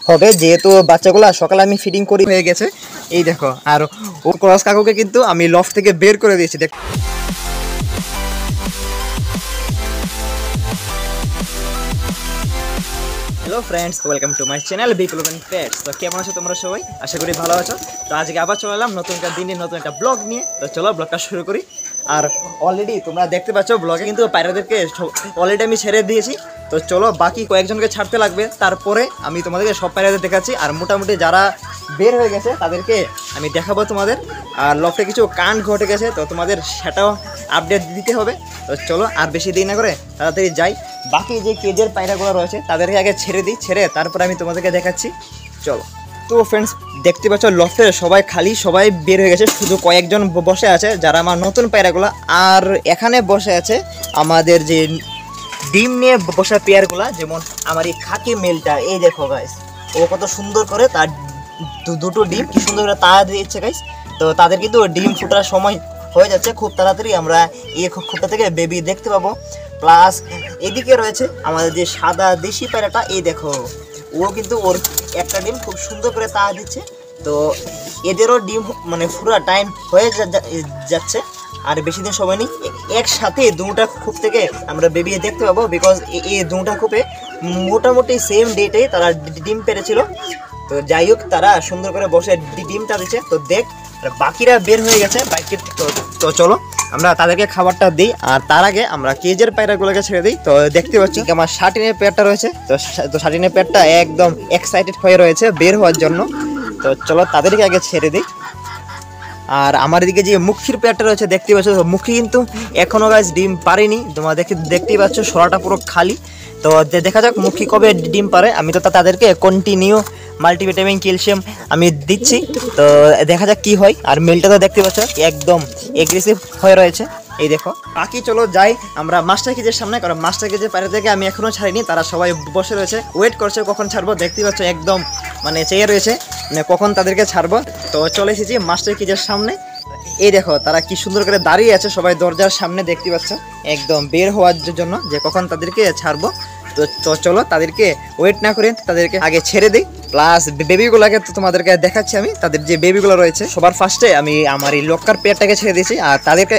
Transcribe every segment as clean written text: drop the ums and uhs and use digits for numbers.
হবে যেহেতু বাচ্চাগুলা সকালে আমি ফিডিং করি হয়ে গেছে। এই দেখো, আর ও ক্রস কাকুকে কিন্তু আমি লফট থেকে বের করে দিয়েছি। দেখ hello friends, welcome to my channel Biplab and pets. তো কেমন আছো তোমরা সবাই? আশা করি ভালো আছো। তো আজকে আবার চলে এলাম নতুন একটা দিনে নতুন একটা ব্লগ নিয়ে। তো চলো ব্লগটা শুরু করি। আর অলরেডি তোমরা দেখতে পাচ্ছ ব্লগে কিন্তু পায়রাদেরকে অলরেডি আমি ছেড়ে দিয়েছি। তো চলো বাকি কয়েকজনকে ছাড়তে লাগবে, তারপরে আমি তোমাদেরকে সব পায়রাদের দেখাচ্ছি। আর মোটামুটি যারা বের হয়ে গেছে তাদেরকে আমি দেখাবো তোমাদের। আর লফটে কিছু কাণ্ড ঘটে গেছে, তো তোমাদের সেটাও আপডেট দিতে হবে। তো চলো আর বেশি দেরি না করে তাড়াতাড়ি যাই। বাকি যে কেজের পায়রাগুলো রয়েছে তাদেরকে আগে ছেড়ে দিই, ছেড়ে তারপরে আমি তোমাদেরকে দেখাচ্ছি। চলো। তো ফ্রেন্ডস দেখতে পাচ্ছ লফটে সবাই খালি, সবাই বের হয়ে গেছে, শুধু কয়েকজন বসে আছে যারা আমার নতুন পায়রাগুলো। আর এখানে বসে আছে আমাদের যে ডিম নিয়ে বসা পেয়ারগুলা, যেমন আমার এই খাকি মেলটা। এই দেখো গাইস, ও কত সুন্দর করে তার দুটো ডিম কি সুন্দর করে তা দিচ্ছে গাইস। তো তাদের কিন্তু ডিম ফোটার সময় হয়ে যাচ্ছে, খুব তাড়াতাড়ি আমরা এই খোপটা থেকে বেবি দেখতে পাবো। প্লাস এদিকে রয়েছে আমাদের যে সাদা দেশি পায়রাটা। এই দেখো, ও কিন্তু ওর একটা ডিম খুব সুন্দর করে তা দিচ্ছে। তো এদেরও ডিম মানে পুরো টাইম হয়ে যাচ্ছে, আর বেশি দিন সময় নেই। একসাথে দুটা খোপ থেকে আমরা বেবি দেখতে পাবো, বিকজ এই দুটা খোপে মোটামুটি সেম ডেটে তারা ডিম পেরেছিল। তো যাই হোক, তারা সুন্দর করে বসে ডিমটা দিচ্ছে। তো দেখ, বাকিরা বের হয়ে গেছে বাইকের। তো চলো আমরা তাদেরকে খাবারটা দিই, আর তার আগে আমরা কেজের পায়রাগুলোকে ছেড়ে দিই। তো দেখতে পাচ্ছি আমার শার্টিনের পেয়ারটা রয়েছে। তো শার্টিনের পেয়ারটা একদম এক্সাইটেড হয়ে রয়েছে বের হওয়ার জন্য। তো চলো তাদেরকে আগে ছেড়ে দিই। আর আমার এদিকে যে মুখির পেয়ারটা রয়েছে দেখতে পাচ্ছ, মুখি কিন্তু এখনও গাছ ডিম পারেনি। তোমরা দেখতেই পাচ্ছ সরাটা পুরো খালি। তো দেখা যাক মুখি কবে ডিম পারে। আমি তো তাদেরকে কন্টিনিউ মাল্টিভিটামিন ক্যালসিয়াম আমি দিচ্ছি, তো দেখা যাক কি হয়। আর মেলটা তো দেখতে পাচ্ছ একদম এগ্রেসিভ হয়ে রয়েছে। এই দেখো, বাকি চলো যাই আমরা মাস্টার কেজের সামনে, কারণ মাস্টার কেজের পায়রা থেকে আমি এখনও ছাড়িনি। তারা সবাই বসে রয়েছে, ওয়েট করছে কখন ছাড়বো। দেখতে পাচ্ছ একদম মানে চেয়ে রয়েছে কখন তাদেরকে ছাড়বো। তো চলে এসেছি মাস্টার কেজের সামনে। এই দেখো তারা কি সুন্দর করে দাঁড়িয়ে আছে সবাই দরজার সামনে, দেখতে পাচ্ছ একদম বের হওয়ার জন্য যে কখন তাদেরকে ছাড়বো। তো চলো তাদেরকে ওয়েট না করে তাদেরকে আগে ছেড়ে দিই। প্লাস বেবিগুলোকে তো তোমাদেরকে দেখাচ্ছি আমি। তাদের যে বেবিগুলো রয়েছে সবার ফার্স্টে আমি আমার এই লক্কার পেয়ারটাকে ছেড়ে দিয়েছি। আর তাদেরকে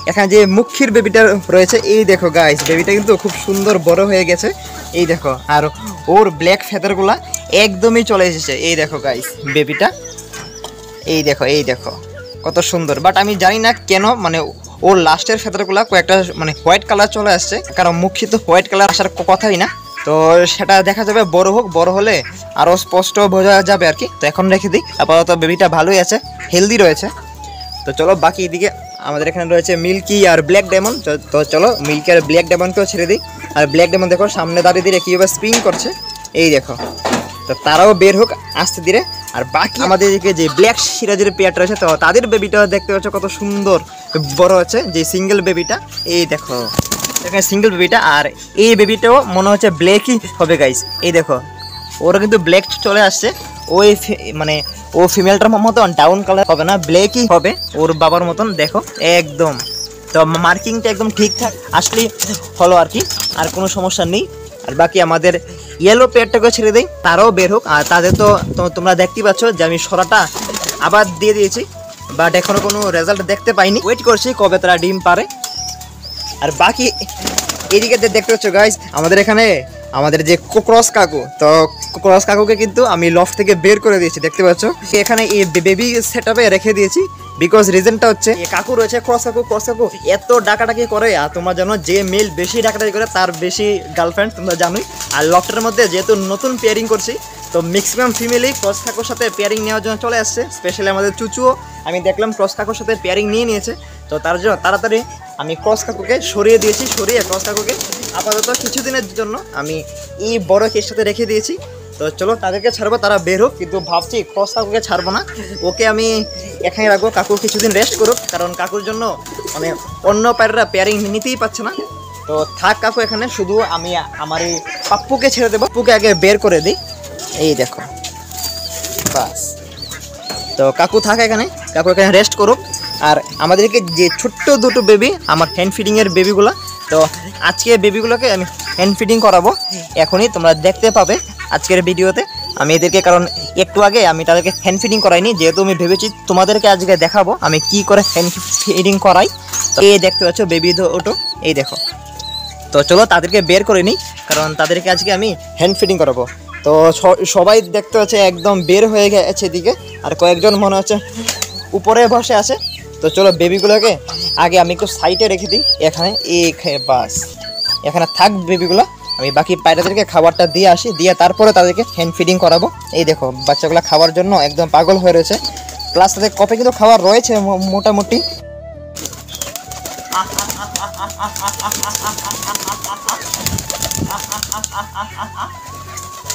এখানে যে মুখির বেবিটা রয়েছে, এই দেখো গাইস, বেবিটা কিন্তু খুব সুন্দর বড় হয়ে গেছে। এই দেখো, আর ওর ব্ল্যাক ফেদারগুলা একদমই চলে এসেছে। এই দেখো গাইস বেবিটা, এই দেখো এই দেখো কত সুন্দর। বাট আমি জানি না কেন মানে ওর লাস্টের ফেদারগুলা কয়েকটা মানে হোয়াইট কালার চলে আসছে, কারণ মুখী তো হোয়াইট কালার আসার কথাই না। তো সেটা দেখা যাবে বড় হোক, বড় হলে আরও স্পষ্ট বোঝা যাবে আর কি। তো এখন রেখে দিই, আপাতত বেবিটা ভালোই আছে, হেলদি রয়েছে। তো চলো বাকি এদিকে আমাদের এখানে রয়েছে মিল্কি আর ব্ল্যাক ডায়মন্ড। তো চলো মিল্কি আর ব্ল্যাক ডায়মন্ডকেও ছেড়ে দিই। আর ব্ল্যাক ডায়মন্ড দেখো সামনে দাঁড়িয়ে দিয়ে কীভাবে স্প্রিং করছে, এই দেখো। তো তারাও বের হোক আস্তে ধীরে। আর বাকি আমাদের এদিকে যে ব্ল্যাক সিরাজের পেয়ারটা রয়েছে, তো তাদের বেবিটা দেখতে পাচ্ছ কত সুন্দর বড় হচ্ছে, যে সিঙ্গেল বেবিটা। এই দেখো এখানে সিঙ্গেল বেবিটা, আর এই বেবিটাও মনে হচ্ছে ব্ল্যাকই হবে গাইস। এই দেখো ওরা কিন্তু ব্ল্যাক চলে আসছে। ওই মানে ও ফিমেলটার মতন ডাউন কালার হবে না, ব্ল্যাকই হবে ওর বাবার মতন। দেখো একদম, তো মার্কিংটা একদম ঠিকঠাক আসলেই হলো আর কি, আর কোনো সমস্যা নেই। আর বাকি আমাদের ইয়েলো পেয়ারটাকে ছেড়ে দিই, তারাও বের হোক। আর তাদের তো তোমরা দেখতেই পাচ্ছ যে আমি সরাটা আবার দিয়ে দিয়েছি, বাট এখনও কোনো রেজাল্ট দেখতে পাইনি। ওয়েট করছি কবে তারা ডিম পারে। আর বাকি এদিকে দেখতে পাচ্ছ গাইস, আমাদের এখানে আমাদের যে ক্রস কাকু, তো ক্রস কাকুকে কিন্তু আমি লফট থেকে বের করে দিয়েছি। দেখতে পাচ্ছ এখানে এই বেবি সেট আপে রেখে দিয়েছি, বিকজ রিজনটা হচ্ছে কাকু রয়েছে ক্রস কাকু এত ডাকাডাকি করে। আর তোমরা জানো যে মেল বেশি ডাকাডাকি করে তার বেশি গার্লফ্রেন্ড, তোমরা জানোই। আর লফটের মধ্যে যেহেতু নতুন পেয়ারিং করছি, তো ম্যাক্সিমাম ফিমেলই ক্রস কাকুর সাথে পেয়ারিং নেওয়ার জন্য চলে আসছে। স্পেশালি আমাদের চুচুও আমি দেখলাম ক্রস কাকুর সাথে পেয়ারিং নিয়ে নিয়েছে। তো তার জন্য তাড়াতাড়ি আমি ক্রস কাকুকে সরিয়ে দিয়েছি, সরিয়ে ক্রস কাকুকে আপাতত কিছুদিনের জন্য আমি এই বড় কের সাথে রেখে দিয়েছি। তো চলো তাদেরকে ছাড়বো, তারা বের হোক। কিন্তু ভাবছি ক্রস কাকুকে ছাড়বো না, ওকে আমি এখানে রাখবো। কাকু কিছুদিন রেস্ট করুক, কারণ কাকুর জন্য মানে অন্য পায়রারা পেয়ারিং নিতেই পারছে না। তো থাক কাকু এখানে, শুধু আমি আমার এই পাপ্পুকে ছেড়ে দেবো। পাপ্পুকে আগে বের করে দিই। এই দেখো বাস, তো কাকু থাক এখানে, কাকু এখানে রেস্ট করুক। আর আমাদেরকে যে ছোট্ট দুটো বেবি আমার হ্যান্ড ফিডিংয়ের বেবিগুলো, তো আজকে বেবিগুলোকে আমি হ্যান্ড ফিডিং করাবো এখনই তোমরা দেখতে পাবে আজকের ভিডিওতে। আমি এদেরকে কারণ একটু আগে আমি তাদেরকে হ্যান্ড ফিডিং করাইনি, যেহেতু আমি ভেবেছি তোমাদেরকে আজকে দেখাবো আমি কি করে হ্যান্ড ফিডিং করাই। তো এই দেখতে পাচ্ছ বেবি ওটো, এই দেখো। তো চলো তাদেরকে বের করে নিই, কারণ তাদেরকে আজকে আমি হ্যান্ড ফিডিং করাবো। তো সবাই দেখতে হচ্ছে একদম বের হয়ে গেছে এদিকে, আর কয়েকজন মনে হচ্ছে উপরে বসে আছে। তো চলো বেবিগুলোকে আগে আমি একটু সাইডে রেখে দিই, এখানে বাস এখানে থাক বেবিগুলো। আমি বাকি পায়রাদেরকে খাবারটা দিয়ে আসি, দিয়ে তারপরে তাদেরকে হ্যান্ড ফিডিং করাবো। এই দেখো বাচ্চাগুলো খাওয়ার জন্য একদম পাগল হয়ে রয়েছে, প্লাস তাদের কপে কিন্তু খাবার রয়েছে মোটামুটি।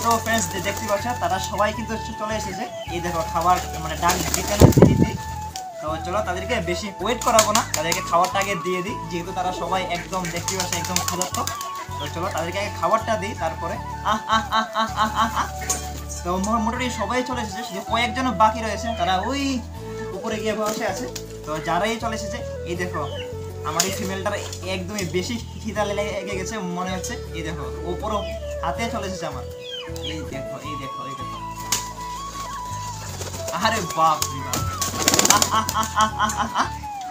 তো ফ্রেন্ডস দেখতে পাচ্ছ তারা সবাই কিন্তু চলে এসেছে, এই দেখো খাবার মানে ডাক দিতে। তো চলো তাদেরকে বেশি ওয়েট করাবো না, তাদেরকে খাবারটা আগে দিয়ে দিই, যেহেতু তারা সবাই একদম দেখতে পাচ্ছে একদম ক্ষুধার্ত। তো চলো তাদেরকে আগে খাবারটা দিই, তারপরে তো মোটামুটি সবাই চলে এসেছে, শুধু কয়েকজন বাকি রয়েছে, তারা ওই উপরে গিয়ে বসে আছে। তো যারাই চলে এসেছে, এই দেখো আমার এই ফিমেলটার একদমই বেশি খিদা লেগে গেছে মনে হচ্ছে। এই দেখো ওপরও হাতে চলে এসেছে আমার, এই দেখো এই দেখো এই দেখো, আরে বাপ রে বাপ।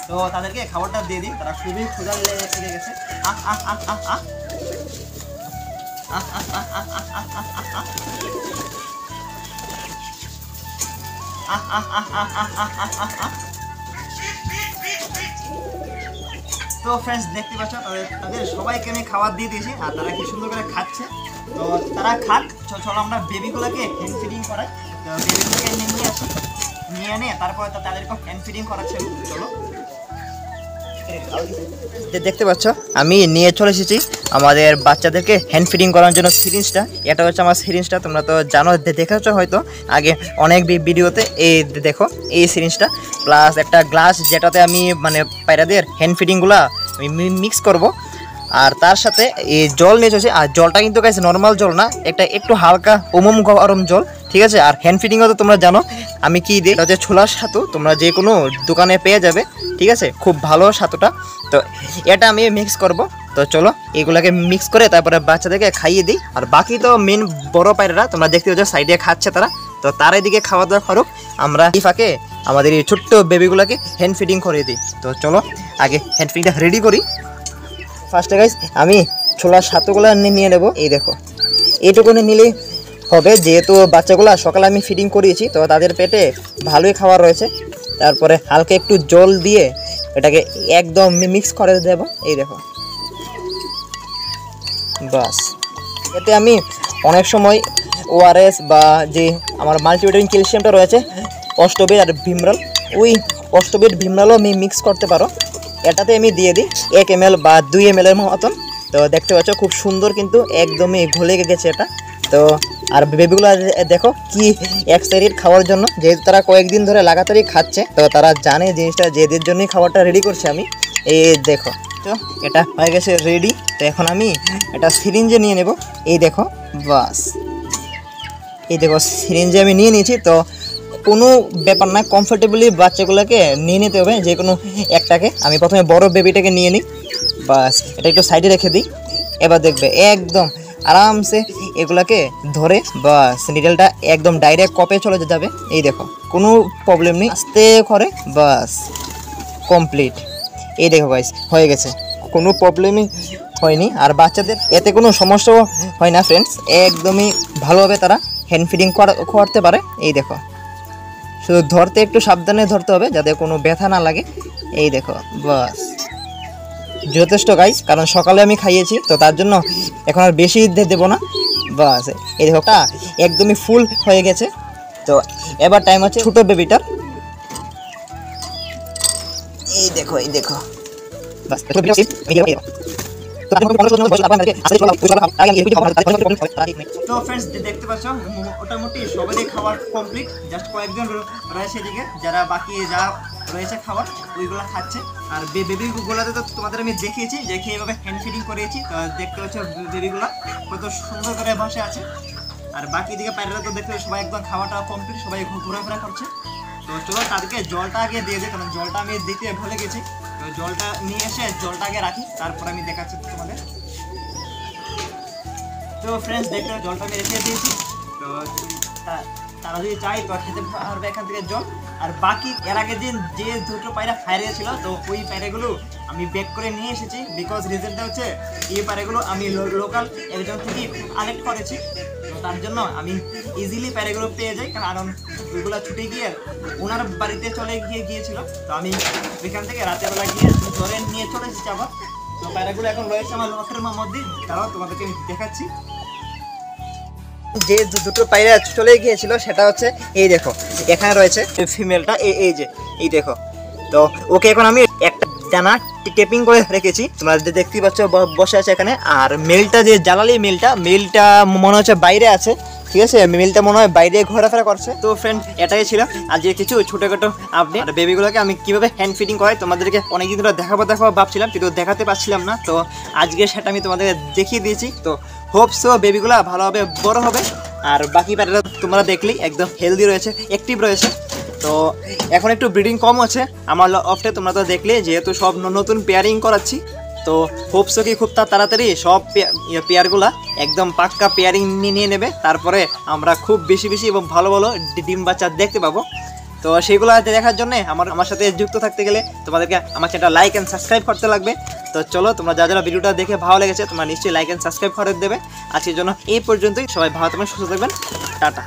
তো তাদেরকে খাবারটা দিয়ে দিই, তারা খুবই ক্ষুধা লেগে গেছে। তো ফ্রেন্ডস দেখতে পাচ্ছ তাদের সবাইকে আমি খাবার দিয়ে দিয়েছি, আর তারা কি সুন্দর করে খাচ্ছে। তো তারা খাক, চলো আমরা বেবিগুলোকে হ্যান্ড ফিডিং করাই। তো বেবিগুলোকে নিয়ে আসি, নিয়ে এনে তারপরে তাদেরকে হ্যান্ড ফিডিং করাচ্ছে। চলো দেখতে পাচ্ছ আমি নিয়ে চলে এসেছি আমাদের বাচ্চাদেরকে হ্যান্ড ফিডিং করার জন্য সিরিঞ্জটা। এটা হচ্ছে আমার সিরিঞ্জটা, তোমরা তো জানো, দেখেছ হয়তো আগে অনেক ভিডিওতে। এই দেখো এই সিরিঞ্জটা, প্লাস একটা গ্লাস যেটাতে আমি মানে পায়রাদের হ্যান্ড ফিডিংগুলো আমি মিক্স করব। আর তার সাথে এই জল নিয়ে চলছে, আর জলটা কিন্তু গাইস নর্মাল জল না, একটু হালকা গরম জল, ঠিক আছে। আর হ্যান্ড ফিডিংও তো তোমরা জানো আমি কি দিই, এটা হচ্ছে ছোলার ছাতু, তোমরা যে কোনো দোকানে পেয়ে যাবে, ঠিক আছে, খুব ভালো ছাতুটা। তো এটা আমি মিক্স করব। তো চলো এগুলোকে মিক্স করে তারপরে বাচ্চাদেরকে খাইয়ে দিই। আর বাকি তো মেন বড় পায়রারা তোমরা দেখতে পাচ্ছ সাইডে খাচ্ছে তারা, তো তার এদিকে খাওয়া দাওয়া করুক, আমরা এই ফাঁকে আমাদের এই ছোট্ট বেবিগুলোকে হ্যান্ড ফিডিং করিয়ে দিই। তো চলো আগে হ্যান্ড ফিডিংটা রেডি করি। ফার্স্টে গাইস আমি ছোলার ছাতুগুলো নিয়ে নেব, এই দেখো এইটুকুনি নিলেই হবে, যেহেতু বাচ্চাগুলো সকালে আমি ফিডিং করিয়েছি, তো তাদের পেটে ভালোই খাবার রয়েছে। তারপরে হালকা একটু জল দিয়ে এটাকে একদম মিক্স করে দেব, এই দেখো বাস। এতে আমি অনেক সময় ওআরএস বা যে আমার মাল্টিভিটামিন ক্যালসিয়ামটা রয়েছে অষ্টবিট আর ভিমরাল, ওই অষ্টবিট ভিমরালও আমি মিক্স করতে পারো, এটাতে আমি দিয়ে দিই 1 ml বা 2 ml এর মতন। তো দেখতে পাচ্ছ খুব সুন্দর কিন্তু একদমই ঘুলে গেছে এটা। তো আর বেবিগুলো দেখো কি এক্সাইটেড খাওয়ার জন্য, যেহেতু তারা কয়েকদিন ধরে লাগাতারই খাচ্ছে, তো তারা জানে জিনিসটা যে এদের জন্যই খাবারটা রেডি করছে আমি। এই দেখো তো এটা হয়ে গেছে রেডি। তো এখন আমি এটা সিরিঞ্জে নিয়ে নেব, এই দেখো বাস, এই দেখো সিরিঞ্জে আমি নিয়ে নিয়েছি। তো কোনো ব্যাপার না, কমফোর্টেবলি বাচ্চাগুলোকে নিয়ে নিতে হবে, যে কোনো একটাকে। আমি প্রথমে বড় বেবিটাকে নিয়ে নিই, বাস এটা একটু সাইডে রেখে দিই। এবার দেখবে একদম আরামসে এগুলাকে ধরে বাস নিডেলটা একদম ডাইরেক্ট কপে চলে যাবে, এই দেখো কোনো প্রবলেম নেই, আস্তে করে বাস কমপ্লিট। এই দেখো গাইস হয়ে গেছে, কোনো প্রবলেমই হয়নি, আর বাচ্চাদের এতে কোনো সমস্যাও হয় না ফ্রেন্ডস, একদমই ভালোভাবে তারা হ্যান্ড ফিডিং করতে পারে। এই দেখো শুধু ধরতে একটু সাবধানে ধরতে হবে যাতে কোনো ব্যথা না লাগে, এই দেখো বাস যথেষ্ট গাইস, কারণ সকালে আমি খাইয়েছি, তো তার জন্য এখন আর বেশি দেবো না, বাস। এই দেখো একদমই ফুল হয়ে গেছে। তো এবার টাইম হচ্ছে ছোটো বেবিটার, এই দেখো এই দেখো বাস। তো ফ্রেন্ডস দেখতে পাচ্ছ মোটামুটি সবারই খাবার কমপ্লিট, জাস্ট কয়েকজন রয়েছে এদিকে যারা বাকি যা রয়েছে খাবার ওইগুলো খাচ্ছে। আর বেবিগুলোতে তো তোমাদের আমি দেখিয়েছি যে এইভাবে হ্যান্ড ফিডিং করিয়েছি। তো দেখতে পাচ্ছ বেবিগুলো কত সুন্দর করে বসে আছে, আর বাকি দিকে পায়রারা তো দেখতে সবাই একদম খাওয়াটা কমপ্লিট, সবাই ঘোরাফেরা করছে। তো চলো তাদেরকে জলটা আগে দিয়ে দিই, কারণ জলটা আমি দিতে ভুলে গেছি। তো জলটা নিয়ে এসে জলটা আগে রাখি, তারপর আমি দেখাচ্ছি তোমাদের। তো ফ্রেন্ডস দেখতে জলটা আমি রেখে দিয়েছি। তো তারা যদি চাই তো খেতে পারবে এখান থেকে জল। আর বাকি এর আগে যে দুটো পায়রা ফায়ারে ছিল, তো ওই পায়রাগুলো আমি ব্যাক করে নিয়ে এসেছি। বিকজ রিজনটা হচ্ছে এই পায়রাগুলো আমি লোকাল একজন থেকে কালেক্ট করেছি, তো তার জন্য আমি ইজিলি পায়রাগুলো পেয়ে যাই। কারণ ওইগুলো ছুটে গিয়ে ওনার বাড়িতে চলে গিয়েছিল, তো আমি ওইখান থেকে রাতেরবেলা গিয়ে ধরে নিয়ে চলে এসেছি আবার। তো পায়রাগুলো এখন রয়েছে আমার লকের মধ্যে, তারাও তোমাদেরকে দেখাচ্ছি। যে দুটো পায়রা চলে গিয়েছিল সেটা হচ্ছে এই দেখো, এখানে রয়েছে ফিমেলটা, এই যে এই দেখো। তো ওকে এখন আমি একটা দানা টেপিং করে রেখেছি, তোমরা দেখতেই পাচ্ছ বসে আছে এখানে। আর মেলটা যে জ্বালালি মেলটা মনে হচ্ছে বাইরে আছে, ঠিক আছে, মেলটা মনে হয় বাইরে ঘোরাফেরা করছে। তো ফ্রেন্ড এটাই ছিল আজকে কিছু ছোটোখাটো আপডেট। আর বেবিগুলোকে আমি কীভাবে হ্যান্ড ফিডিং করাই তোমাদেরকে অনেকদিন ধরে দেখাবো ভাবছিলাম, কিন্তু দেখাতে পারছিলাম না। তো আজকে সেটা আমি তোমাদেরকে দেখিয়ে দিয়েছি। তো হোপসো বেবিগুলো ভালোভাবে বড় হবে। আর বাকি প্যারেরা তোমরা দেখলেই একদম হেলদি রয়েছে, অ্যাক্টিভ রয়েছে। তো এখন একটু ব্রিডিং কম আছে আমার অফটে, তোমরা তো দেখলে, যেহেতু সব নতুন পেয়ারিং করাচ্ছি। তো হোপসো কি খুব তাড়াতাড়ি সব পেয়ারগুলা একদম পাক্কা পেয়ারিং নিয়ে নেবে, তারপরে আমরা খুব বেশি এবং ভালো ডিম বাচ্চা দেখতে পাবো। তো সেইগুলো দেখার জন্য আমার সাথে যুক্ত থাকতে গেলে তোমাদেরকে আমার চ্যানেলটা লাইক অ্যান্ড সাবস্ক্রাইব করতে লাগবে। তো চলো, তোমরা যারা ভিডিওটা দেখে ভালো লেগেছে তোমরা নিশ্চয়ই লাইক অ্যান্ড সাবস্ক্রাইব করে দেবে। আজকের জন্য এই পর্যন্তই, সবাই ভালো থাকবেন, সুস্থ থাকবেন, টাটা।